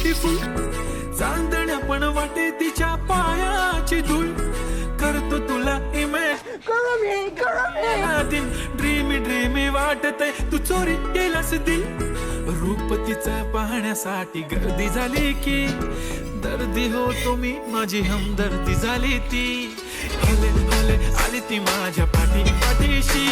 Beautiful, चांदण्या पण वाटे तिच्या पायाची धूळ. करतो तुला दिन, ड्रीमी ड्रीमी वाटतय तू चोरी केलास दिल. रूप तिचं पाहण्यासाठी गर्दी झाली की दर्दी होतो मी, माझी हमदर्दी झाली ती. हले हले आली ती माझ्या पाठीशी,